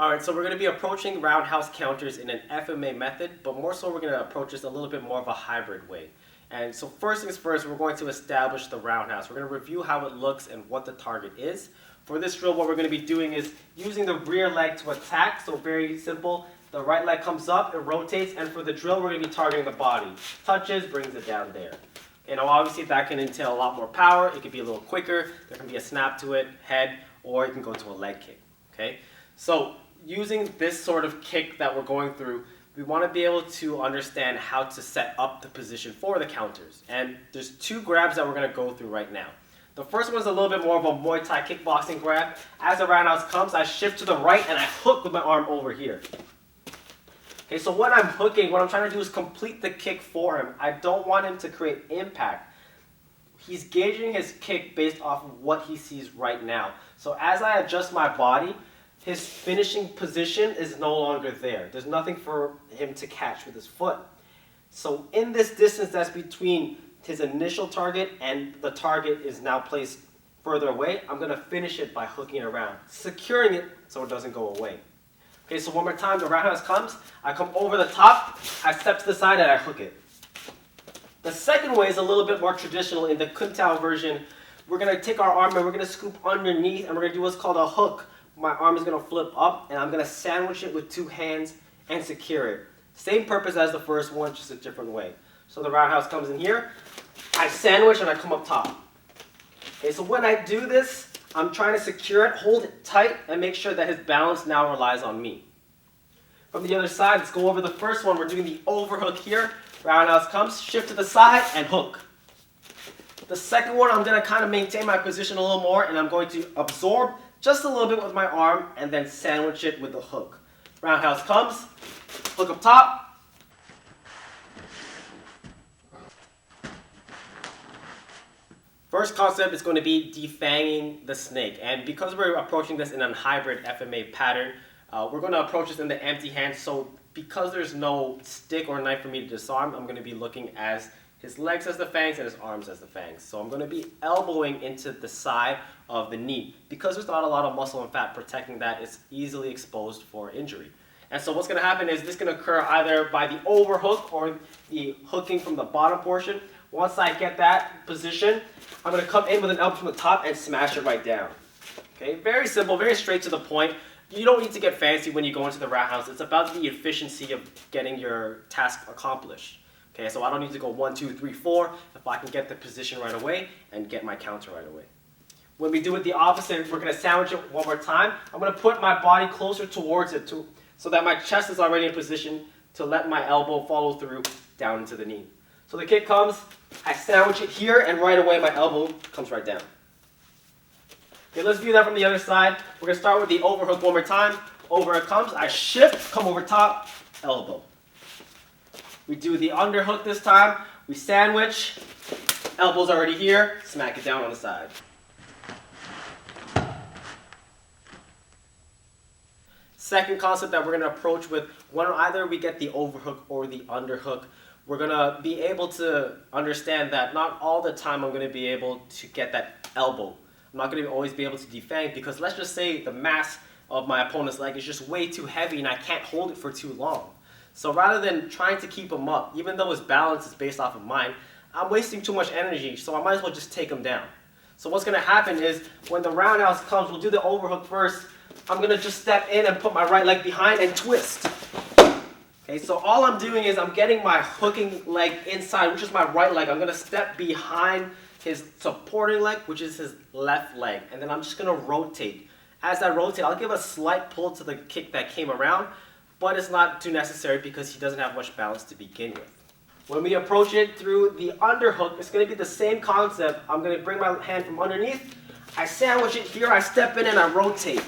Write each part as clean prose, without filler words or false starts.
Alright, so we're going to be approaching roundhouse counters in an FMA method, but more so we're going to approach this a little bit more of a hybrid way. And so first things first, we're going to establish the roundhouse. We're going to review how it looks and what the target is. For this drill, what we're going to be doing is using the rear leg to attack, so very simple. The right leg comes up, it rotates, and for the drill, we're going to be targeting the body. Touches, brings it down there. And obviously that can entail a lot more power, it can be a little quicker, there can be a snap to it, head, or you can go to a leg kick. Okay? So using this sort of kick that we're going through, we want to be able to understand how to set up the position for the counters. And there's two grabs that we're going to go through right now. The first one is a little bit more of a Muay Thai kickboxing grab. As the roundhouse comes, I shift to the right and I hook with my arm over here. Okay, so when I'm hooking, what I'm trying to do is complete the kick for him. I don't want him to create impact. He's gauging his kick based off of what he sees right now. So as I adjust my body, his finishing position is no longer there. There's nothing for him to catch with his foot. So in this distance that's between his initial target and the target is now placed further away, I'm going to finish it by hooking it around, securing it so it doesn't go away. Okay, so one more time, the roundhouse comes, I come over the top, I step to the side and I hook it. The second way is a little bit more traditional. In the Kuntao version, we're going to take our arm and we're going to scoop underneath and we're going to do what's called a hook. My arm is going to flip up and I'm going to sandwich it with two hands and secure it. Same purpose as the first one, just a different way. So the roundhouse comes in here, I sandwich and I come up top. Okay, so when I do this, I'm trying to secure it, hold it tight, and make sure that his balance now relies on me. From the other side, let's go over the first one. We're doing the overhook here. Roundhouse comes, shift to the side, and hook. The second one, I'm going to kind of maintain my position a little more, and I'm going to absorb just a little bit with my arm, and then sandwich it with the hook. Roundhouse comes, hook up top. First concept is going to be defanging the snake, and because we're approaching this in a hybrid FMA pattern, we're going to approach this in the empty hand. So because there's no stick or knife for me to disarm, I'm going to be looking as his legs as the fangs and his arms as the fangs. So I'm going to be elbowing into the side of the knee. Because there's not a lot of muscle and fat protecting that, it's easily exposed for injury. And so what's going to happen is this is going to occur either by the overhook or the hooking from the bottom portion. Once I get that position, I'm going to come in with an elbow from the top and smash it right down. Okay, very simple, very straight to the point. You don't need to get fancy when you go into the roundhouse. It's about the efficiency of getting your task accomplished. Okay, so I don't need to go 1, 2, 3, 4 if I can get the position right away and get my counter right away. When we do it the opposite, we're going to sandwich it one more time. I'm going to put my body closer towards it so that my chest is already in position to let my elbow follow through down into the knee. So the kick comes, I sandwich it here, and right away my elbow comes right down. Okay, let's view that from the other side. We're going to start with the overhook one more time. Over it comes, I shift, come over top, elbow. We do the underhook this time. We sandwich, elbow's already here, smack it down on the side. Second concept that we're going to approach with, when either we get the overhook or the underhook, we're going to be able to understand that not all the time I'm going to be able to get that elbow. I'm not going to always be able to defang because let's just say the mass of my opponent's leg is just way too heavy and I can't hold it for too long. So rather than trying to keep him up, even though his balance is based off of mine, I'm wasting too much energy, so I might as well just take him down. So what's going to happen is when the roundhouse comes, we'll do the overhook first. I'm going to just step in and put my right leg behind and twist. Okay, so all I'm doing is I'm getting my hooking leg inside, which is my right leg. I'm going to step behind his supporting leg, which is his left leg, and then I'm just going to rotate. As I rotate, I'll give a slight pull to the kick that came around, but it's not too necessary because he doesn't have much balance to begin with. When we approach it through the underhook, it's going to be the same concept. I'm going to bring my hand from underneath, I sandwich it here, I step in and I rotate.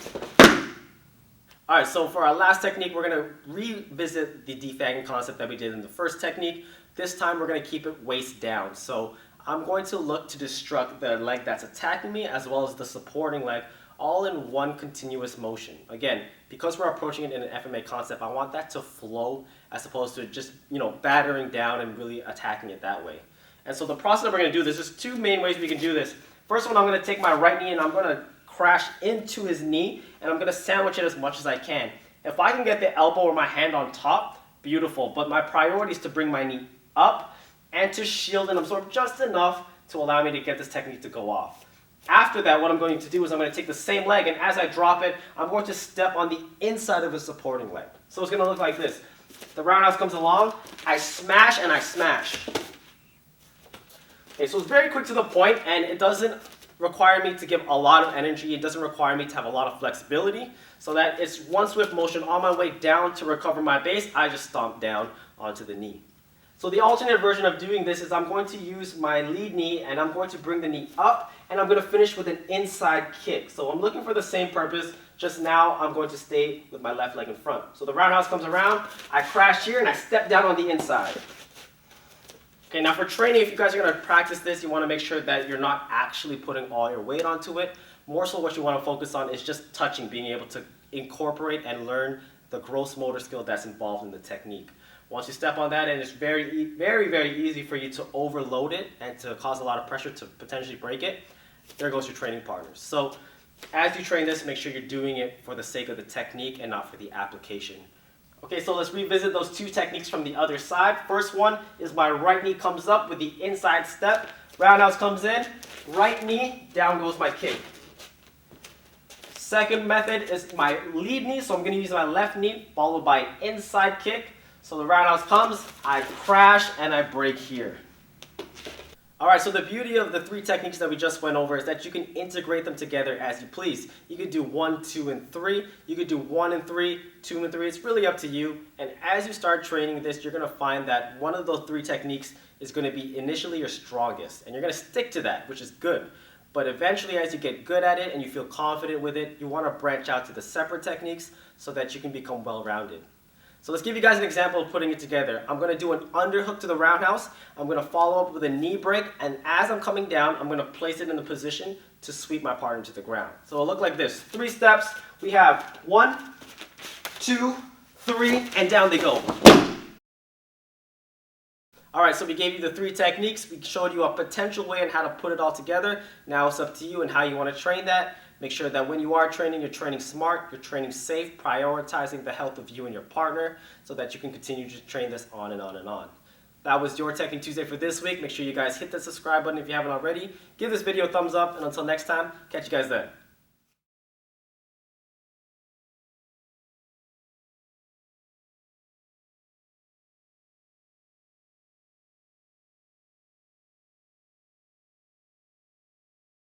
Alright, so for our last technique, we're going to revisit the defanging concept that we did in the first technique. This time we're going to keep it waist down. So I'm going to look to destruct the leg that's attacking me as well as the supporting leg, all in one continuous motion. Again, because we're approaching it in an FMA concept, I want that to flow as opposed to just, battering down and really attacking it that way. And so the process that we're going to do this, there's two main ways we can do this. First one, I'm going to take my right knee and I'm going to crash into his knee, and I'm going to sandwich it as much as I can. If I can get the elbow or my hand on top, beautiful. But my priority is to bring my knee up and to shield and absorb just enough to allow me to get this technique to go off. After that, what I'm going to do is I'm going to take the same leg, and as I drop it, I'm going to step on the inside of the supporting leg. So it's going to look like this. The roundhouse comes along, I smash and I smash. Okay, so it's very quick to the point, and it doesn't require me to give a lot of energy. It doesn't require me to have a lot of flexibility, so that it's one swift motion. On my way down to recover my base, I just stomp down onto the knee. So the alternate version of doing this is I'm going to use my lead knee, and I'm going to bring the knee up, and I'm going to finish with an inside kick. So I'm looking for the same purpose, just now I'm going to stay with my left leg in front. So the roundhouse comes around, I crash here, and I step down on the inside. Okay, now for training, if you guys are going to practice this, you want to make sure that you're not actually putting all your weight onto it. More so what you want to focus on is just touching, being able to incorporate and learn the gross motor skill that's involved in the technique. Once you step on that, and it's very, very easy for you to overload it and to cause a lot of pressure to potentially break it, there goes your training partners. So as you train this, make sure you're doing it for the sake of the technique and not for the application. Okay, so let's revisit those two techniques from the other side. First one is my right knee comes up with the inside step. Roundhouse comes in, right knee, down goes my kick. Second method is my lead knee, so I'm going to use my left knee followed by inside kick. So the roundhouse comes, I crash, and I break here. Alright, so the beauty of the three techniques that we just went over is that you can integrate them together as you please. You could do 1, 2, and 3. You could do 1 and 3, 2 and 3. It's really up to you. And as you start training this, you're going to find that one of those three techniques is going to be initially your strongest. And you're going to stick to that, which is good. But eventually, as you get good at it and you feel confident with it, you want to branch out to the separate techniques so that you can become well-rounded. So let's give you guys an example of putting it together. I'm going to do an underhook to the roundhouse. I'm going to follow up with a knee break, and as I'm coming down, I'm going to place it in the position to sweep my partner to the ground. So it'll look like this. 3 steps. We have 1, 2, 3, and down they go. Alright, so we gave you the 3 techniques. We showed you a potential way on how to put it all together. Now it's up to you and how you want to train that. Make sure that when you are training, you're training smart, you're training safe, prioritizing the health of you and your partner so that you can continue to train this on and on and on. That was your Technique Tuesday for this week. Make sure you guys hit the subscribe button if you haven't already. Give this video a thumbs up, and until next time, catch you guys then.